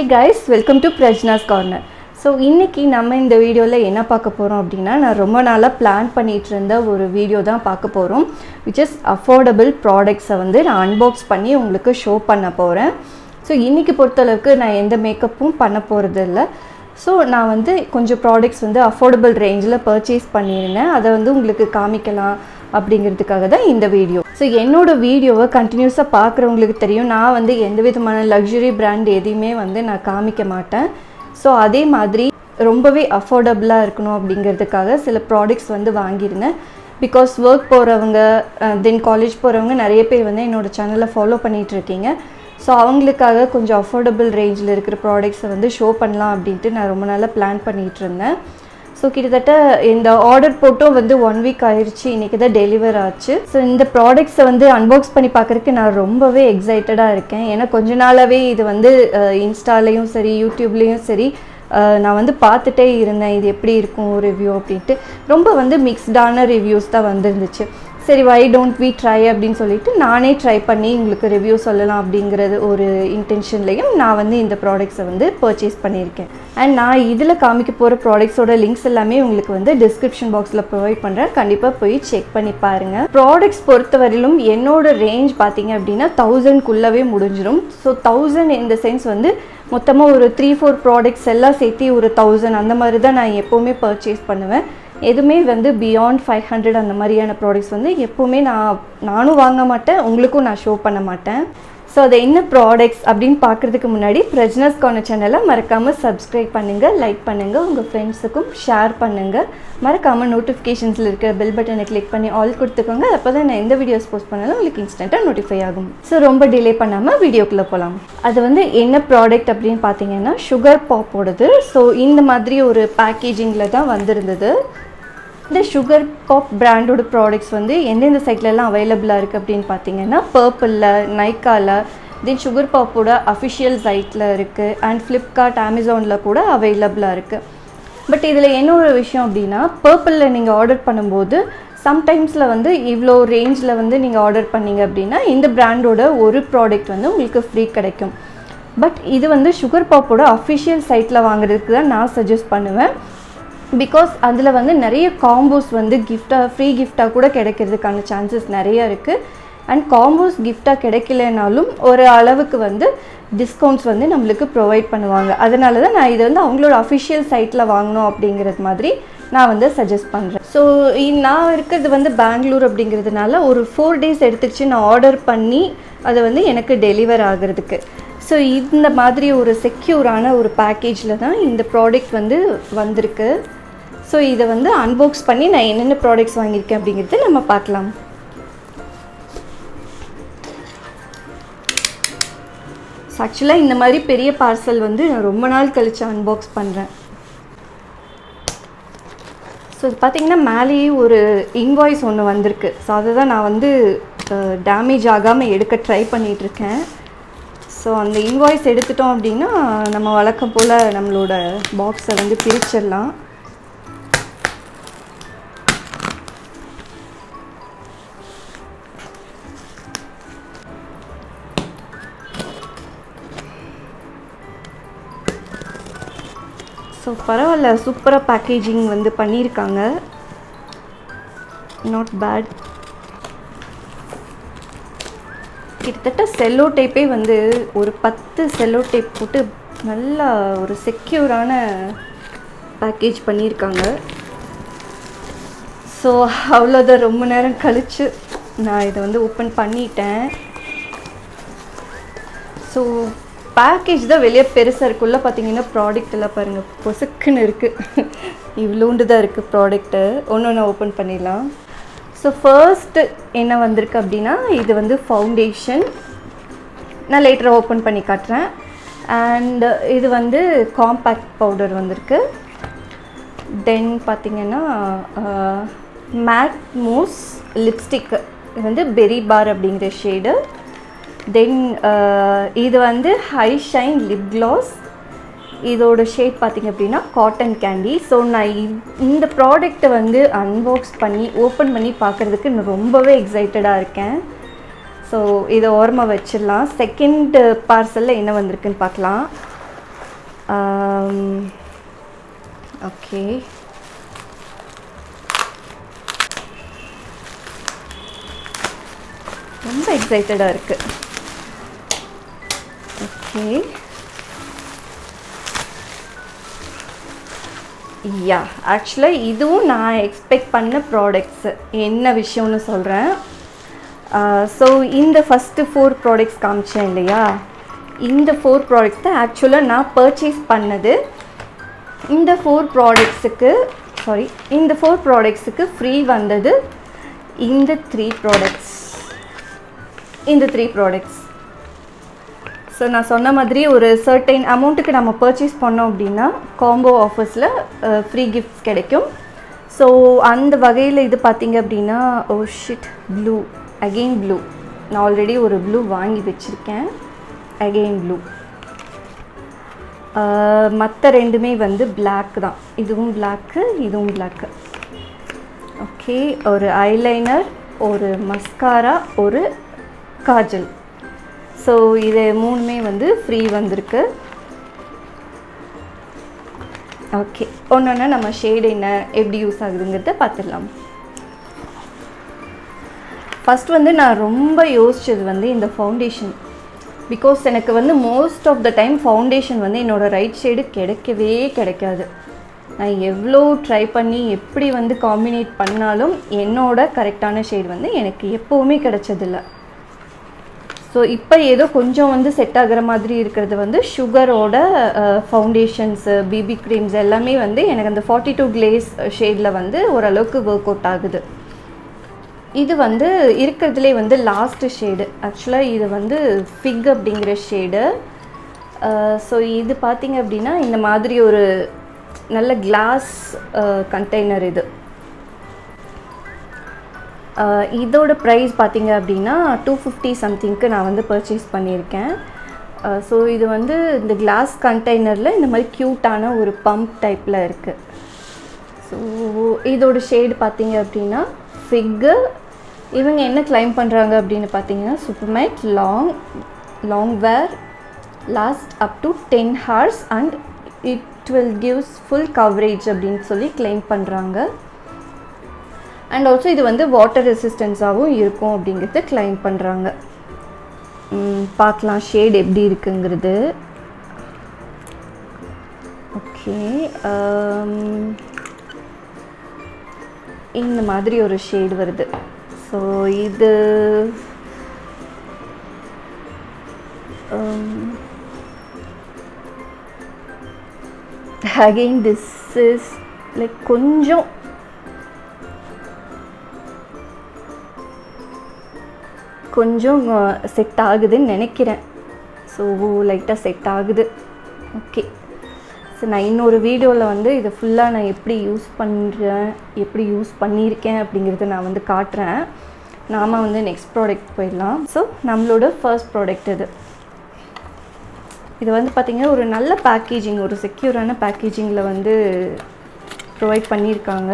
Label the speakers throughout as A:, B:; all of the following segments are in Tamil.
A: Hey guys, welcome to Prajna's Corner. So இன்னைக்கு நம்ம இந்த வீடியோல என்ன பார்க்க போறோம் அப்படினா நான் ரொம்ப நாளா பிளான் பண்ணிட்டு இருந்த ஒரு வீடியோ தான் பார்க்க போறோம் which is affordable products வந்து நான் unbox பண்ணி உங்களுக்கு ஷோ பண்ண போறேன். So இன்னைக்கு பொறுத்த அளவுக்கு நான் எந்த மேக்கப்பும் பண்ண போறது இல்ல. So நான் வந்து கொஞ்சம் products வந்து affordable rangeல purchase பண்ணிருந்தேன். அத வந்து உங்களுக்கு காமிக்கலாம் அப்படிங்கிறதுக்காக தான் இந்த வீடியோ. ஸோ என்னோட வீடியோவை கண்டினியூஸாக பார்க்குறவங்களுக்கு தெரியும் நான் வந்து எந்த விதமான லக்ஸுரி பிராண்ட் எதையுமே வந்து நான் காமிக்க மாட்டேன். ஸோ அதே மாதிரி ரொம்பவே அஃபோர்டபுளாக இருக்கணும் அப்படிங்கிறதுக்காக சில ப்ராடக்ட்ஸ் வந்து வாங்கியிருந்தேன். பிகாஸ் ஒர்க் போகிறவங்க தென் காலேஜ் போகிறவங்க நிறைய பேர் வந்து என்னோடய சேனலில் ஃபாலோ பண்ணிகிட்ருக்கீங்க. ஸோ அவங்களுக்காக கொஞ்சம் அஃபோர்டபுள் ரேஞ்சில் இருக்கிற ப்ராடக்ட்ஸை வந்து ஷோ பண்ணலாம் அப்படின்ட்டு நான் ரொம்ப நாளாக பிளான் பண்ணிகிட்டு இருந்தேன். ஸோ கிட்டத்தட்ட இந்த ஆர்டர் போட்டும் வந்து 1 வீக் ஆயிடுச்சு, இன்றைக்கி தான் டெலிவர் ஆச்சு. ஸோ இந்த ப்ராடக்ட்ஸை வந்து அன்பாக்ஸ் பண்ணி பார்க்குறதுக்கு நான் ரொம்பவே எக்ஸைட்டடாக இருக்கேன். ஏன்னா கொஞ்ச நாளாகவே இது வந்து இன்ஸ்டாலேயும் சரி யூடியூப்லேயும் சரி நான் வந்து பார்த்துட்டே இருந்தேன் இது எப்படி இருக்கும் ரிவ்யூ அப்படின்ட்டு. ரொம்ப வந்து மிக்ஸ்டான ரிவ்யூஸ் தான் வந்துருந்துச்சு. சரி வை டோன்ட் வி ட்ரை அப்படின்னு சொல்லிட்டு நானே ட்ரை பண்ணி உங்களுக்கு ரிவ்யூ சொல்லலாம் அப்படிங்கிறது ஒரு இன்டென்ஷன்லேயும் நான் வந்து இந்த ப்ராடக்ட்ஸை வந்து பர்ச்சேஸ் பண்ணியிருக்கேன். அண்ட் நான் இதில் காமிக்க போகிற ப்ராடக்ட்ஸோட லிங்க்ஸ் எல்லாமே உங்களுக்கு வந்து டிஸ்கிரிப்ஷன் பாக்ஸில் ப்ரொவைட் பண்ணுறேன். கண்டிப்பாக போய் செக் பண்ணி பாருங்கள். ப்ராடக்ட்ஸ் பொறுத்தவரையிலும் என்னோட ரேஞ்ச் பார்த்தீங்க அப்படின்னா 1000க்குள்ளவே முடிஞ்சிடும். ஸோ 1000 இந்த சென்ஸ் வந்து மொத்தமாக ஒரு 3-4 ப்ராடக்ட்ஸ் எல்லாம் சேர்த்து ஒரு 1000 அந்த மாதிரி தான் நான் எப்போவுமே பர்ச்சேஸ் பண்ணுவேன். எதுவுமே வந்து பியாண்ட் 500 அந்த மாதிரியான ப்ராடக்ட்ஸ் வந்து எப்போவுமே நானும் வாங்க மாட்டேன், உங்களுக்கும் நான் ஷோ பண்ண மாட்டேன். ஸோ அது என்ன ப்ராடக்ட்ஸ் அப்படின்னு பார்க்குறதுக்கு முன்னாடி பிரஜ்னாஸ் கார்னர் சேனலை மறக்காமல் சப்ஸ்கிரைப் பண்ணுங்கள், லைக் பண்ணுங்கள், உங்கள் ஃப்ரெண்ட்ஸுக்கும் ஷேர் பண்ணுங்கள். மறக்காமல் நோட்டிஃபிகேஷன்ஸில் இருக்கிற பெல் பட்டனை கிளிக் பண்ணி ஆல் கொடுத்துக்கோங்க. அப்போ தான் நான் எந்த வீடியோஸ் போஸ்ட் பண்ணாலும் உங்களுக்கு இன்ஸ்டண்ட்டாக நோட்டிஃபை ஆகும். ஸோ ரொம்ப டிலே பண்ணாமல் வீடியோக்குள்ளே போகலாம். அது வந்து என்ன ப்ராடக்ட் அப்படின்னு பார்த்தீங்கன்னா சுகர் பாப்போடது. ஸோ இந்த மாதிரி ஒரு பேக்கேஜிங்கில் தான் வந்திருந்தது. இந்த சுகர் பாப் பிராண்டோட ப்ராடக்ட்ஸ் வந்து எந்தெந்த சைட்லலாம் அவைலபிளாக இருக்குது அப்படின்னு பார்த்தீங்கன்னா பர்பிளில், நைக்காவில், தென் சுகர் பாப்போட அஃபிஷியல் சைட்டில் இருக்குது அண்ட் ஃப்ளிப்கார்ட், அமேசானில் கூட அவைலபிளாக இருக்குது. பட் இதில் என்ன ஒரு விஷயம் அப்படின்னா பர்பிளில் நீங்கள் ஆர்டர் பண்ணும்போது சம்டைம்ஸில் வந்து இவ்வளோ ரேஞ்சில் வந்து நீங்கள் ஆர்டர் பண்ணிங்க அப்படின்னா இந்த பிராண்டோட ஒரு ப்ராடக்ட் வந்து உங்களுக்கு ஃப்ரீ கிடைக்கும். பட் இது வந்து சுகர் பாப்போட அஃபிஷியல் சைட்டில் வாங்குறதுக்கு தான் நான் சஜஸ்ட் பண்ணுவேன். பிகாஸ் அதில் வந்து நிறைய காம்போஸ் வந்து கிஃப்டாக ஃப்ரீ கிஃப்டாக கூட கிடைக்கிறதுக்கான சான்சஸ் நிறையா இருக்குது. அண்ட் காம்போஸ் கிஃப்டாக கிடைக்கலனாலும் ஒரு அளவுக்கு வந்து டிஸ்கவுண்ட்ஸ் வந்து நம்மளுக்கு ப்ரொவைட் பண்ணுவாங்க. அதனால தான் நான் இதை வந்து அவங்களோட அஃபிஷியல் சைட்டில் வாங்கணும் அப்படிங்கிறது மாதிரி நான் வந்து சஜஸ்ட் பண்ணுறேன். ஸோ நான் இருக்கிறது வந்து பெங்களூர் அப்படிங்கிறதுனால ஒரு 4 days எடுத்துக்கிச்சு நான் ஆர்டர் பண்ணி அதை வந்து எனக்கு டெலிவர் ஆகிறதுக்கு. ஸோ இந்த மாதிரி ஒரு செக்யூரான ஒரு பேக்கேஜில் தான் இந்த ப்ராடக்ட் வந்து வந்திருக்கு. ஸோ இதை வந்து அன்பாக்ஸ் பண்ணி நான் என்னென்ன ப்ராடக்ட்ஸ் வாங்கியிருக்கேன் அப்படிங்கிறது நம்ம பார்க்கலாம். ஆக்சுவலாக இந்த மாதிரி பெரிய பார்சல் வந்து நான் ரொம்ப நாள் கழித்து அன்பாக்ஸ் பண்ணுறேன். ஸோ இது பார்த்திங்கன்னா மேலேயே ஒரு இன்வாய்ஸ் ஒன்று வந்திருக்கு. ஸோ அதை தான் நான் வந்து டேமேஜ் ஆகாமல் எடுக்க ட்ரை பண்ணிகிட்ருக்கேன். ஸோ அந்த இன்வாய்ஸ் எடுத்துட்டோம் அப்படின்னா நம்ம வழக்கம் போல் நம்மளோட பாக்ஸை வந்து பிரிச்சிடலாம். ஸோ பரவாயில்ல, சூப்பராக பேக்கேஜிங் வந்து பண்ணியிருக்காங்க, நாட் பேட். கிட்டத்தட்ட செல்லோ டேப்பே வந்து ஒரு 10 செல்லோ டேப் போட்டு நல்லா ஒரு செக்யூரான பேக்கேஜ் பண்ணியிருக்காங்க. ஸோ அவ்வளோதான், ரொம்ப நேரம் கழித்து நான் இதை வந்து ஓப்பன் பண்ணிட்டேன். ஸோ பேக்கேஜ் தான் வெளியே பெருசாக இருக்குள்ள பார்த்தீங்கன்னா ப்ராடக்ட் எல்லாம் பாருங்கள் பொசுக்குன்னு இருக்குது. இவ்வளோண்டு தான் இருக்குது ப்ராடக்ட்டு. ஒன்று ஓப்பன் பண்ணிடலாம். ஸோ ஃபர்ஸ்ட்டு என்ன வந்திருக்கு அப்படின்னா இது வந்து ஃபவுண்டேஷன். நான் லேட்டராக ஓப்பன் பண்ணி காட்டுறேன். அண்ட் இது வந்து காம்பேக்ட் பவுடர் வந்திருக்கு. தென் பார்த்திங்கன்னா மேட் மூஸ் லிப்ஸ்டிக்கு, இது வந்து பெரி பார் அப்படிங்கிற ஷேடு. தென் இது வந்து ஹை ஷைன் லிப் க்ளாஸ். இதோட ஷேட் பார்த்திங்க அப்படின்னா காட்டன் கேண்டி. ஸோ நான் இந்த ப்ராடக்ட்டை வந்து அன்பாக்ஸ் பண்ணி ஓப்பன் பண்ணி பார்க்குறதுக்கு நான் ரொம்பவே எக்ஸைட்டடாக இருக்கேன். ஸோ இதை ஓரமாக வச்சிடலாம். செகண்ட் பார்சலில் என்ன வந்திருக்குன்னு பார்க்கலாம். ஓகே, ரொம்ப எக்ஸைட்டடாக இருக்குது. ஓகே, யா, ஆக்சுவலாக இதுவும் நான் எக்ஸ்பெக்ட் பண்ண ப்ராடக்ட்ஸு. என்ன விஷயம்னு சொல்கிறேன். ஸோ இந்த ஃபஸ்ட்டு 4 ப்ராடக்ட்ஸ் காமிச்சேன் இல்லையா, இந்த 4 ப்ராடக்ட்ஸ் தான் ஆக்சுவலாக நான் பர்ச்சேஸ் பண்ணது. இந்த 4 ப்ராடக்ட்ஸுக்கு ஃப்ரீ வந்தது இந்த 3 ப்ராடக்ட்ஸ். ஸோ நான் சொன்ன மாதிரி ஒரு சர்டைன் அமௌண்ட்டுக்கு நம்ம பர்ச்சேஸ் பண்ணோம் அப்படின்னா காம்போ ஆஃபர்ஸில் ஃப்ரீ கிஃப்ட்ஸ் கிடைக்கும். ஸோ அந்த வகையில் இது பார்த்திங்க அப்படின்னா, oh shit, blue, again blue. நான் ஆல்ரெடி ஒரு ப்ளூ வாங்கி வச்சுருக்கேன், அகெயின் ப்ளூ. மற்ற ரெண்டுமே வந்து பிளாக் தான். இதுவும் பிளாக்கு, இதுவும் பிளாக்கு. ஓகே, ஒரு ஐலைனர், ஒரு மஸ்காரா, ஒரு காஜல். ஸோ இது 3மே வந்து ஃப்ரீ வந்திருக்கு. ஓகே, ஒன்று நம்ம ஷேடு என்ன, எப்படி யூஸ் ஆகுதுங்கிறத பார்த்துடலாம். ஃபஸ்ட் வந்து நான் ரொம்ப யோசித்தது வந்து இந்த ஃபவுண்டேஷன். பிகாஸ் எனக்கு வந்து most of the time foundation வந்து என்னோடய ரைட் ஷேடு கிடைக்காது. நான் எவ்வளோ ட்ரை பண்ணி எப்படி வந்து காம்பினேட் பண்ணாலும் என்னோட கரெக்டான ஷேடு வந்து எனக்கு எப்போவுமே கிடைச்சதில்லை. ஸோ இப்போ ஏதோ கொஞ்சம் வந்து செட் ஆகிற மாதிரி இருக்கிறது வந்து சுகரோட ஃபவுண்டேஷன்ஸு, பிபி க்ரீம்ஸ் எல்லாமே வந்து எனக்கு அந்த 42 கிளேஸ் ஷேடில் வந்து ஓரளவுக்கு ஒர்க் அவுட் ஆகுது. இது வந்து இருக்கிறதுலே வந்து லாஸ்ட்டு ஷேடு. ஆக்சுவலாக இது வந்து ஃபிக் அப்படிங்கிற ஷேடு. ஸோ இது பார்த்திங்க அப்படின்னா இந்த மாதிரி ஒரு நல்ல கிளாஸ் கண்டெய்னர். இதோட ப்ரைஸ் பார்த்திங்க அப்படின்னா 250 சம்திங்க்கு நான் வந்து பர்ச்சேஸ் பண்ணியிருக்கேன். ஸோ இது வந்து இந்த கிளாஸ் கண்டெய்னரில் இந்த மாதிரி க்யூட்டான ஒரு பம்ப் டைப்பில் இருக்குது. ஸோ இதோட ஷேடு பார்த்திங்க அப்படின்னா ஃபிக்கு. இவங்க என்ன கிளைம் பண்ணுறாங்க அப்படின்னு பார்த்தீங்கன்னா, super matte longwear last up to 10 hours and it will gives full coverage அப்படின்னு சொல்லி கிளைம் பண்ணுறாங்க. அண்ட் ஆல்சோ இது வந்து வாட்டர் ரெசிஸ்டன்ஸாகவும் இருக்கும் அப்படிங்கிறது கிளைம் பண்ணுறாங்க. பார்க்கலாம் ஷேட் எப்படி இருக்குங்கிறது. ஓகே, இந்த மாதிரி ஒரு ஷேடு வருது. ஸோ இது அகெயின் திஸ் இஸ் லைக் கொஞ்சம் செட் ஆகுதுன்னு நினைக்கிறேன். ஸோ லைட்டாக செட் ஆகுது. ஓகே, ஸோ நான் இன்னொரு வீடியோவில் வந்து இதை ஃபுல்லாக நான் எப்படி யூஸ் பண்ணியிருக்கேன் அப்படிங்கிறத நான் வந்து காட்டுறேன். நாம் வந்து நெக்ஸ்ட் ப்ராடக்ட் போயிடலாம். ஸோ நம்மளோட ஃபர்ஸ்ட் ப்ராடக்ட் இது வந்து பார்த்திங்கன்னா ஒரு நல்ல பேக்கேஜிங், ஒரு செக்யூரான பேக்கேஜிங்கில் வந்து ப்ரொவைட் பண்ணியிருக்காங்க.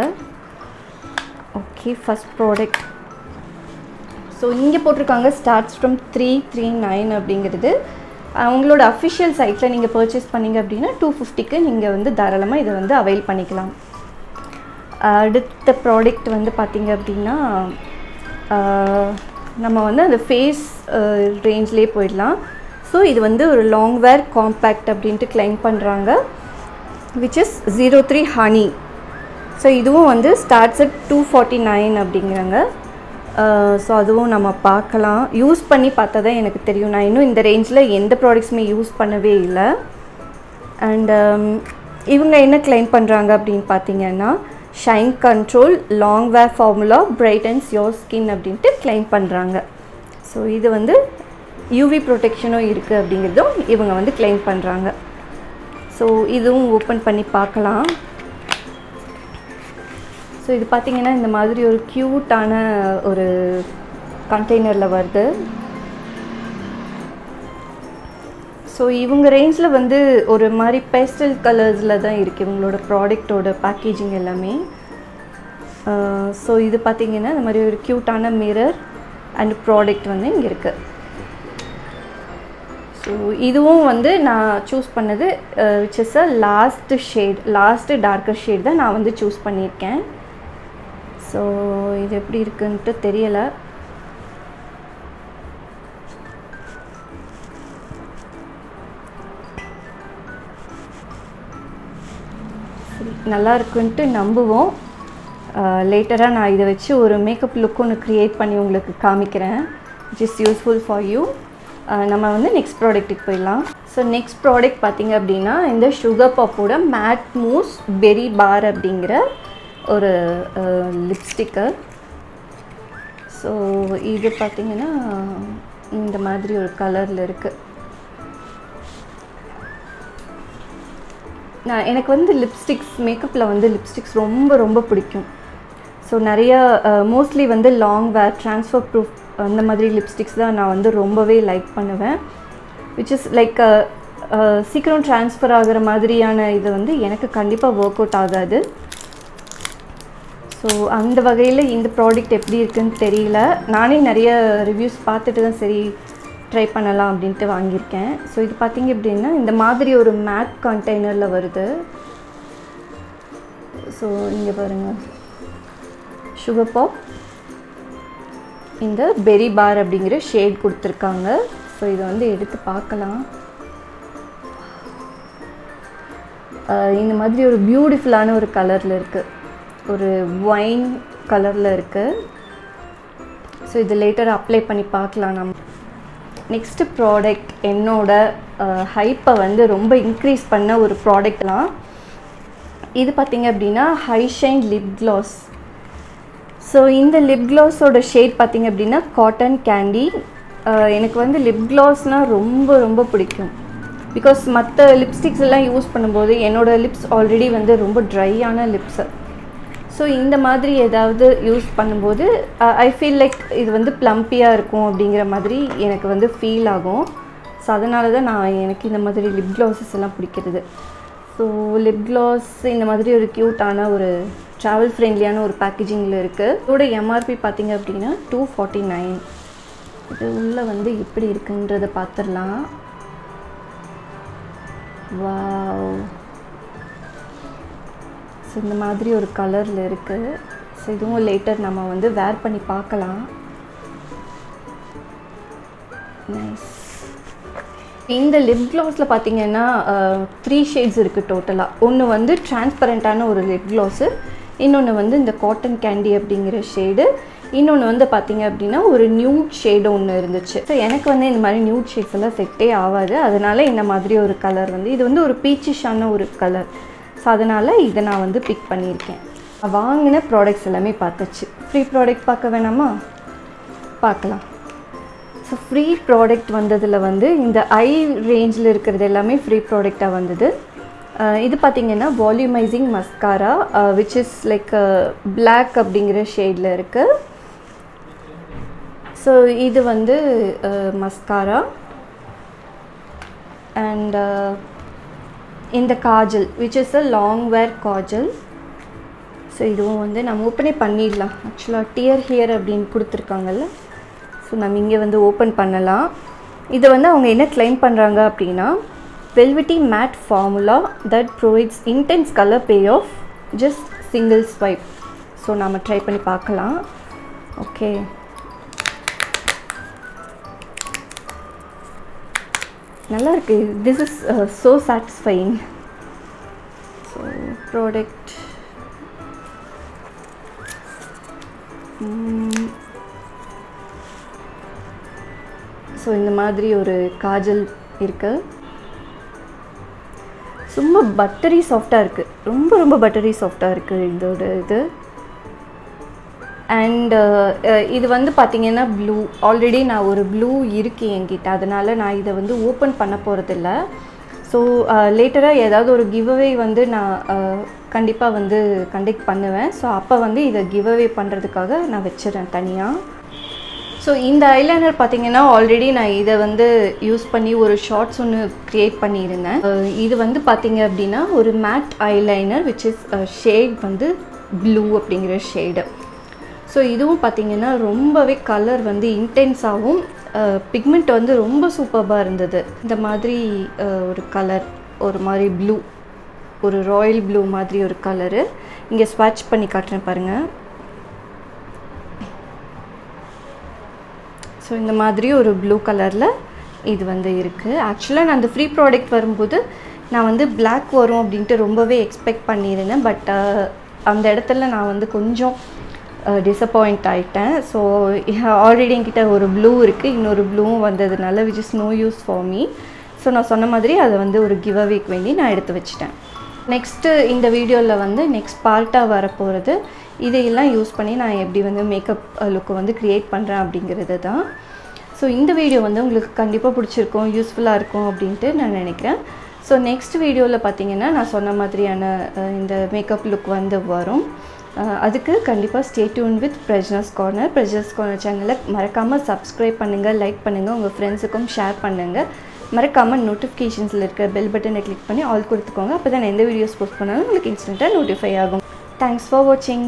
A: Okay, first product. ஸோ இங்கே போட்டிருக்காங்க ஸ்டார்ட்ஸ் ஃப்ரம் 339 அப்படிங்கிறது. அவங்களோட அஃபிஷியல் சைட்டில் நீங்கள் பர்ச்சேஸ் பண்ணிங்க அப்படின்னா 250க்கு நீங்கள் வந்து தாராளமாக இதை வந்து அவைல் பண்ணிக்கலாம். அடுத்த ப்ராடக்ட் வந்து பார்த்திங்க அப்படின்னா நம்ம வந்து அந்த ஃபேஸ் ரேஞ்ச்லேயே போயிடலாம். ஸோ இது வந்து ஒரு லாங்வேர் காம்பேக்ட் அப்படின்ட்டு கிளைம் பண்ணுறாங்க, விச் இஸ் 03 ஹனி. ஸோ இதுவும் வந்து ஸ்டார்ட்ஸ் அட் 249 அப்படிங்கிறாங்க. ஸோ அதுவும் நம்ம பார்க்கலாம். யூஸ் பண்ணி பார்த்தா தான் எனக்கு தெரியும். நான் இன்னும் இந்த ரேஞ்சில் எந்த ப்ராடக்ட்ஸுமே யூஸ் பண்ணவே இல்லை. அண்ட் இவங்க என்ன கிளைம் பண்ணுறாங்க அப்படின்னு பார்த்தீங்கன்னா, shine control longwear formula brightens your skin அப்படின்ட்டு கிளைம் பண்ணுறாங்க. ஸோ இது வந்து யூவி ப்ரொடெக்ஷனும் இருக்குது அப்படிங்கிறதும் இவங்க வந்து கிளைம் பண்ணுறாங்க. ஸோ இதுவும் ஓப்பன் பண்ணி பார்க்கலாம். ஸோ இது பார்த்திங்கன்னா இந்த மாதிரி ஒரு க்யூட்டான ஒரு கண்டெய்னரில் வருது. ஸோ இவங்க ரேஞ்சில் வந்து ஒரு மாதிரி பேஸ்டல் கலர்ஸில் தான் இருக்குது இவங்களோட ப்ராடக்டோட பேக்கேஜிங் எல்லாமே. ஸோ இது பார்த்திங்கன்னா இந்த மாதிரி ஒரு க்யூட்டான மிரர் அண்ட் ப்ராடக்ட் வந்து இங்கே இருக்குது. ஸோ இதுவும் வந்து நான் சூஸ் பண்ணது which is a last darker shade தான் நான் வந்து சூஸ் பண்ணியிருக்கேன். ஸோ இது எப்படி இருக்குன்ட்டு தெரியலை. நல்லா இருக்குன்ட்டு நம்புவோம். லேட்டராக நான் இதை வச்சு ஒரு மேக்கப் லுக் ஒன்று க்ரியேட் பண்ணி உங்களுக்கு காமிக்கிறேன், which is useful for you. நம்ம வந்து நெக்ஸ்ட் ப்ராடக்ட்டுக்கு போயிடலாம். ஸோ நெக்ஸ்ட் ப்ராடக்ட் பார்த்திங்க அப்படின்னா இந்த சுகர் பாப்போட மேட் மூஸ் பெரி பார் அப்படிங்கிற ஒரு லிப்ஸ்டிக்கு. ஸோ இது பார்த்திங்கன்னா இந்த மாதிரி ஒரு கலரில் இருக்குது. எனக்கு வந்து மேக்கப்பில் வந்து லிப்ஸ்டிக்ஸ் ரொம்ப பிடிக்கும். ஸோ நிறையா மோஸ்ட்லி வந்து லாங்வேர், ட்ரான்ஸ்ஃபர் ப்ரூஃப் அந்த மாதிரி லிப்ஸ்டிக்ஸ் தான் நான் வந்து ரொம்பவே லைக் பண்ணுவேன். விச் இஸ் லைக் சீக்கிரம் ட்ரான்ஸ்ஃபர் ஆகிற மாதிரியான இது வந்து எனக்கு கண்டிப்பாக ஒர்க் அவுட் ஆகாது. ஸோ அந்த வகையில் இந்த ப்ராடக்ட் எப்படி இருக்குதுன்னு தெரியல. நானே நிறைய ரிவ்யூஸ் பார்த்துட்டு தான் சரி ட்ரை பண்ணலாம் அப்படின்ட்டு வாங்கியிருக்கேன். ஸோ இது பார்த்திங்க அப்படின்னா இந்த மாதிரி ஒரு மேட் கண்டெய்னரில் வருது. ஸோ இங்கே பாருங்கள், சுகர் பாப் இந்த பெரி பார் அப்படிங்கிற ஷேட் கொடுத்துருக்காங்க. ஸோ இதை வந்து எடுத்து பார்க்கலாம். இந்த மாதிரி ஒரு பியூட்டிஃபுல்லான ஒரு கலரில் இருக்குது, ஒரு ஒயின் கலரில் இருக்குது. ஸோ இது லேட்டர் அப்ளை பண்ணி பார்க்கலாம். நம்ம நெக்ஸ்ட்டு ப்ராடக்ட் என்னோட ஹைப்பை வந்து ரொம்ப இன்க்ரீஸ் பண்ண ஒரு ப்ராடக்ட்லாம் இது பார்த்திங்க அப்படின்னா high shine lip class. So இந்த லிப் க்ளாஸோட ஷேட் பார்த்திங்க அப்படின்னா காட்டன் கேண்டி. எனக்கு வந்து லிப் க்ளாஸ்னால் ரொம்ப பிடிக்கும். பிகாஸ் மற்ற லிப்ஸ்டிக்ஸ் எல்லாம் யூஸ் பண்ணும்போது என்னோடய லிப்ஸ் ஆல்ரெடி வந்து ரொம்ப ட்ரையான லிப்ஸு. ஸோ இந்த மாதிரி ஏதாவது யூஸ் பண்ணும்போது ஐ ஃபீல் லைக் இது வந்து ப்ளம்பியாக இருக்கும் அப்படிங்கிற மாதிரி எனக்கு வந்து ஃபீல் ஆகும். ஸோ அதனால தான் எனக்கு இந்த மாதிரி லிப் க்ளாஸஸ் எல்லாம் பிடிக்கிறது. ஸோ லிப் க்ளாஸ் இந்த மாதிரி ஒரு க்யூட்டான ஒரு ட்ராவல் ஃப்ரெண்ட்லியான ஒரு பேக்கேஜிங்கில் இருக்குது. இதோட எம்ஆர்பி பார்த்திங்க அப்படின்னா 249. இது உள்ளே வந்து எப்படி இருக்குன்றதை பார்த்துடலாம். வாவ், ஸோ இந்த மாதிரி ஒரு கலரில் இருக்குது. ஸோ இதுவும் லேட்டர் நம்ம வந்து வேர் பண்ணி பார்க்கலாம். நைஸ். இந்த லிப் க்ளாஸில் பார்த்திங்கன்னா 3 ஷேட்ஸ் இருக்குது டோட்டலாக. ஒன்று வந்து டிரான்ஸ்பரண்ட்டான ஒரு லிப் க்ளாஸு, இன்னொன்று வந்து இந்த காட்டன் கேண்டி அப்படிங்கிற ஷேடு, இன்னொன்று வந்து பார்த்திங்க அப்படின்னா ஒரு நியூட் ஷேடு ஒன்று இருந்துச்சு. ஸோ எனக்கு வந்து இந்த மாதிரி நியூட் ஷேட்ஸ் எல்லாம் செட்டே ஆகாது. அதனால் இந்த மாதிரி ஒரு கலர் வந்து இது வந்து ஒரு பீச்சிஷான ஒரு கலர். ஸோ அதனால் இதை நான் வந்து பிக் பண்ணியிருக்கேன். வாங்கின ப்ராடக்ட்ஸ் எல்லாமே பார்த்துச்சு. ஃப்ரீ ப்ராடக்ட் பார்க்க வேணாமா? பார்க்கலாம். ஸோ ஃப்ரீ ப்ராடக்ட் வந்ததில் வந்து இந்த ஐ ரேஞ்சில் இருக்கிறது எல்லாமே ஃப்ரீ ப்ராடக்டாக வந்தது. இது பார்த்திங்கன்னா volumising mascara which is like black அப்படிங்கிற ஷேடில் இருக்குது. ஸோ இது வந்து மஸ்காரா அண்ட் இந்த kajal which is a longwear kajal. So இதுவும் வந்து நம்ம ஓப்பனே பண்ணிடலாம். ஆக்சுவலாக டியர் ஹியர் அப்படின்னு கொடுத்துருக்காங்கல்ல, ஸோ நம்ம இங்கே வந்து ஓப்பன் பண்ணலாம். இதை வந்து அவங்க என்ன கிளைம் பண்ணுறாங்க அப்படின்னா velvety matte formula that provides intense color payoff just single swipe. So நம்ம ட்ரை பண்ணி பார்க்கலாம். ஓகே, நல்லா இருக்கு. This is so satisfying. So product so இந்த மாதிரி ஒரு காஜல் இருக்குது. ரொம்ப பட்டரி சாஃப்டாக இருக்குது, ரொம்ப பட்டரி சாஃப்டாக இருக்குது இதோட இது. அண்ட் இது வந்து பார்த்திங்கன்னா ப்ளூ, ஆல்ரெடி நான் ஒரு ப்ளூ இருக்குது என்கிட்ட, அதனால் நான் இதை வந்து ஓப்பன் பண்ண போகிறதில்ல. ஸோ லேட்டராக ஏதாவது ஒரு கிவ்அவே வந்து நான் கண்டிப்பாக வந்து கண்டக்ட் பண்ணுவேன். ஸோ அப்போ வந்து இதை கிவ்அவே பண்ணுறதுக்காக நான் வச்சிடறேன் தனியாக. ஸோ இந்த ஐலைனர் பார்த்திங்கன்னா ஆல்ரெடி நான் இதை வந்து யூஸ் பண்ணி ஒரு ஷார்ட்ஸ் ஒன்று க்ரியேட் பண்ணியிருந்தேன். இது வந்து பார்த்திங்க அப்படின்னா ஒரு matte eyeliner which is shade வந்து ப்ளூ அப்படிங்கிற ஷேடு. ஸோ இதுவும் பார்த்திங்கன்னா ரொம்பவே கலர் வந்து இன்டென்ஸாகவும் பிக்மெண்ட் வந்து ரொம்ப சூப்பராக இருந்தது. இந்த மாதிரி ஒரு கலர், ஒரு மாதிரி ப்ளூ, ஒரு ராயல் ப்ளூ மாதிரி ஒரு கலரு. இங்கே ஸ்வாட்ச் பண்ணி காட்டுறேன் பாருங்கள். ஸோ இந்த மாதிரி ஒரு ப்ளூ கலரில் இது வந்து இருக்குது. ஆக்சுவலாக நான் அந்த ஃப்ரீ ப்ராடக்ட் வரும்போது நான் வந்து பிளாக் வரும் அப்படின்ட்டு ரொம்பவே எக்ஸ்பெக்ட் பண்ணியிருந்தேன். பட் அந்த இடத்துல நான் வந்து கொஞ்சம் டிசப்பாயிண்ட் ஆகிட்டேன். ஸோ ஆல்ரெடி என்கிட்ட ஒரு ப்ளூ இருக்குது, இன்னொரு ப்ளூவும் வந்ததுனால which is no use for me. So நான் சொன்ன மாதிரி அதை வந்து ஒரு கிவ் அவேக்கு வேண்டி நான் எடுத்து வச்சிட்டேன். நெக்ஸ்ட்டு இந்த வீடியோவில் வந்து நெக்ஸ்ட் பார்ட்டாக வரப்போகிறது இதையெல்லாம் யூஸ் பண்ணி நான் எப்படி வந்து மேக்கப் லுக்கை வந்து க்ரியேட் பண்ணுறேன் அப்படிங்கிறது தான். ஸோ இந்த வீடியோ வந்து உங்களுக்கு கண்டிப்பாக பிடிச்சிருக்கும், யூஸ்ஃபுல்லாக இருக்கும் அப்படின்ட்டு நான் நினைக்கிறேன். ஸோ நெக்ஸ்ட் வீடியோவில் பார்த்தீங்கன்னா நான் சொன்ன மாதிரியான இந்த மேக்கப் லுக் வந்து வரும். அதுக்கு கண்டிப்பாக stay tune with Prajna's corner. Prajna's corner சேனலை மறக்காமல் சப்ஸ்கிரைப் பண்ணுங்கள், லைக் பண்ணுங்கள், உங்கள் ஃப்ரெண்ட்ஸுக்கும் ஷேர் பண்ணுங்கள். மறக்காமல் நோட்டிஃபிகேஷன்ஸில் இருக்கிற பெல் பட்டனை கிளிக் பண்ணி ஆல் கொடுத்துக்கோங்க. அப்போ தான் நான் எந்த வீடியோஸ் போஸ்ட் பண்ணாலும் உங்களுக்கு இன்ஸ்டண்ட்டாக நோட்டிஃபை ஆகும். தேங்க்ஸ் ஃபார் வாட்சிங்.